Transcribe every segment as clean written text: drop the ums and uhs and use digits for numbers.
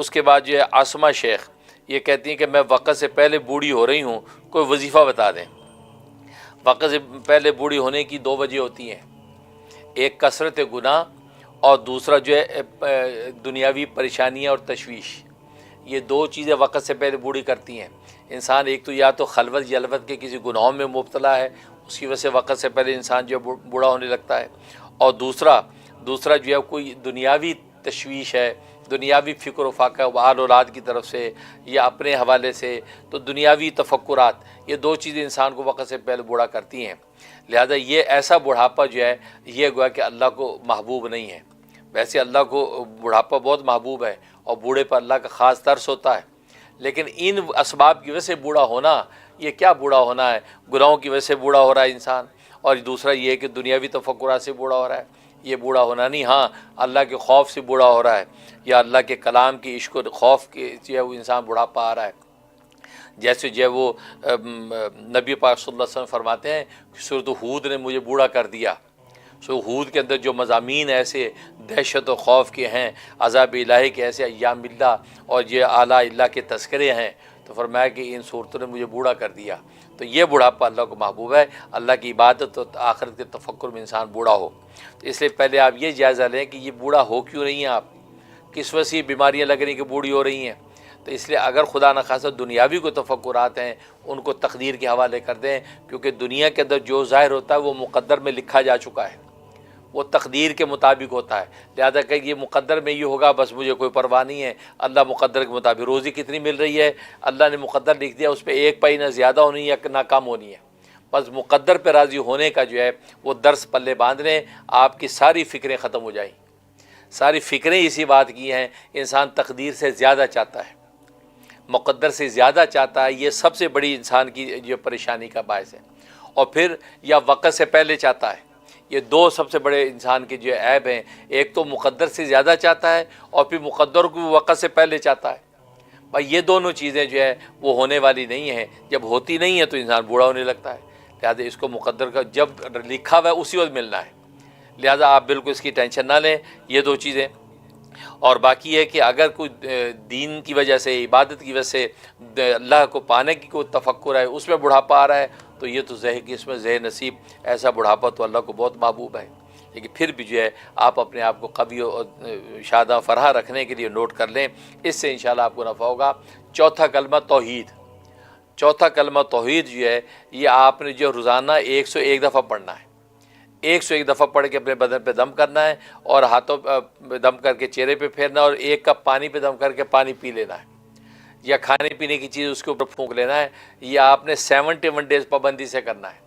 اس کے بعد جو ہے عاصمہ شیخ، یہ کہتی ہیں کہ میں وقت سے پہلے بوڑھی ہو رہی ہوں، کوئی وظیفہ بتا دیں۔ وقت سے پہلے بوڑھی ہونے کی دو وجہ ہوتی ہیں، ایک کثرت گناہ اور دوسرا جو ہے دنیاوی پریشانیاں اور تشویش۔ یہ دو چیزیں وقت سے پہلے بوڑھی کرتی ہیں انسان۔ ایک تو یا تو خلوت جلوت کے کسی گناہوں میں مبتلا ہے، اس کی وجہ سے وقت سے پہلے انسان جو ہے بوڑھا ہونے لگتا ہے، اور دوسرا جو ہے کوئی دنیاوی تشویش ہے، دنیاوی فکر و فاقہ اہل اولاد کی طرف سے یا اپنے حوالے سے، تو دنیاوی تفکرات، یہ دو چیزیں انسان کو وقت سے پہلے بوڑھا کرتی ہیں۔ لہذا یہ ایسا بڑھاپا جو ہے یہ گویا کہ اللہ کو محبوب نہیں ہے۔ ویسے اللہ کو بڑھاپا بہت محبوب ہے اور بوڑھے پر اللہ کا خاص ترس ہوتا ہے، لیکن ان اسباب کی وجہ سے بوڑھا ہونا، یہ کیا بوڑھا ہونا ہے؟ گناہوں کی وجہ سے بوڑھا ہو رہا ہے انسان، اور دوسرا یہ ہے کہ دنیاوی تفکرات سے بوڑھا ہو رہا ہے، یہ بوڑھا ہونا نہیں۔ ہاں، اللہ کے خوف سے بوڑھا ہو رہا ہے، یا اللہ کے کلام کی عشق و خوف کے جو ہے وہ انسان بڑھاپا آ رہا ہے۔ جیسے جو ہے وہ نبی پاک صلی اللہ علیہ وسلم فرماتے ہیں سورۃ ہود نے مجھے بوڑھا کر دیا۔ ہود کے اندر جو مضامین ایسے دہشت و خوف کے ہیں، عذاب الہی کے ایسے ایام اللہ اور یہ اعلیٰ اللہ کے تذکرے ہیں، تو فرمایا کہ ان صورتوں نے مجھے بوڑھا کر دیا۔ تو یہ بڑھاپا اللہ کو محبوب ہے، اللہ کی عبادت اور آخرت کے تفکر میں انسان بوڑھا ہو۔ تو اس لیے پہلے آپ یہ جائزہ لیں کہ یہ بوڑھا ہو کیوں رہی ہیں آپ، کس وجہ سے یہ بیماریاں لگ رہی ہیں کہ بوڑھی ہو رہی ہیں۔ تو اس لیے اگر خدا نخواستہ دنیاوی کو تفکرات ہیں ان کو تقدیر کے حوالے کر دیں، کیونکہ دنیا کے اندر جو ظاہر ہوتا ہے وہ مقدر میں لکھا جا چکا ہے، وہ تقدیر کے مطابق ہوتا ہے۔ لہذا کہ یہ مقدر میں یہ ہوگا، بس مجھے کوئی پرواہ نہیں ہے، اللہ مقدر کے مطابق روزی کتنی مل رہی ہے اللہ نے مقدر لکھ دیا، اس پہ ایک پائی نہ زیادہ ہونی ہے نہ کم ہونی ہے، بس مقدر پہ راضی ہونے کا جو ہے وہ درس پلے باندھ لیں، آپ کی ساری فکریں ختم ہو جائیں۔ ساری فکریں اسی بات کی ہیں، انسان تقدیر سے زیادہ چاہتا ہے، مقدر سے زیادہ چاہتا ہے، یہ سب سے بڑی انسان کی جو پریشانی کا باعث ہے۔ اور پھر یا وقت سے پہلے چاہتا ہے، یہ دو سب سے بڑے انسان کے جو عیب ہیں، ایک تو مقدر سے زیادہ چاہتا ہے اور پھر مقدر کو وقت سے پہلے چاہتا ہے۔ بھائی یہ دونوں چیزیں جو ہے وہ ہونے والی نہیں ہیں، جب ہوتی نہیں ہے تو انسان بوڑھا ہونے لگتا ہے۔ لہٰذا اس کو مقدر کا جب لکھا ہوا ہے اسی وقت ملنا ہے، لہٰذا آپ بالکل اس کی ٹینشن نہ لیں، یہ دو چیزیں۔ اور باقی ہے کہ اگر کوئی دین کی وجہ سے، عبادت کی وجہ سے اللہ کو پانے کی کوئی تفکر ہے، اس میں بڑھاپا آ رہا ہے، تو یہ تو اس میں زہ نصیب، ایسا بڑھاپا تو اللہ کو بہت محبوب ہے۔ لیکن پھر بھی جو ہے آپ اپنے آپ کو قوی اور شادہ فرح رکھنے کے لیے نوٹ کر لیں، اس سے انشاءاللہ آپ کو نفع ہوگا۔ چوتھا کلمہ توحید، چوتھا کلمہ توحید جو ہے یہ آپ نے جو روزانہ 101 دفعہ پڑھنا ہے، 101 دفعہ پڑھ کے اپنے بدن پہ دم کرنا ہے، اور ہاتھوں پہ دم کر کے چہرے پہ پھیرنا ہے، اور 1 کپ پانی پہ دم کر کے پانی پی لینا ہے، یا کھانے پینے کی چیز اس کے اوپر پھونک لینا ہے۔ یہ آپ نے 71 ڈیز پابندی سے کرنا ہے،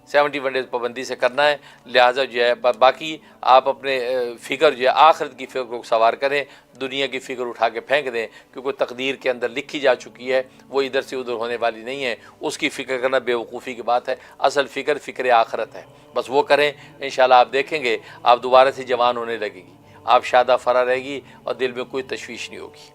71 ڈیز پابندی سے کرنا ہے۔ لہٰذا جو ہے باقی آپ اپنے فکر جو ہے آخرت کی فکر کو سوار کریں، دنیا کی فکر اٹھا کے پھینک دیں، کیونکہ تقدیر کے اندر لکھی جا چکی ہے، وہ ادھر سے ادھر ہونے والی نہیں ہے، اس کی فکر کرنا بے وقوفی کی بات ہے۔ اصل فکر آخرت ہے، بس وہ کریں، انشاءاللہ آپ دیکھیں گے آپ دوبارہ سے جوان ہونے لگے گی، آپ شادہ فرا رہے گی اور دل میں کوئی تشویش نہیں ہوگی۔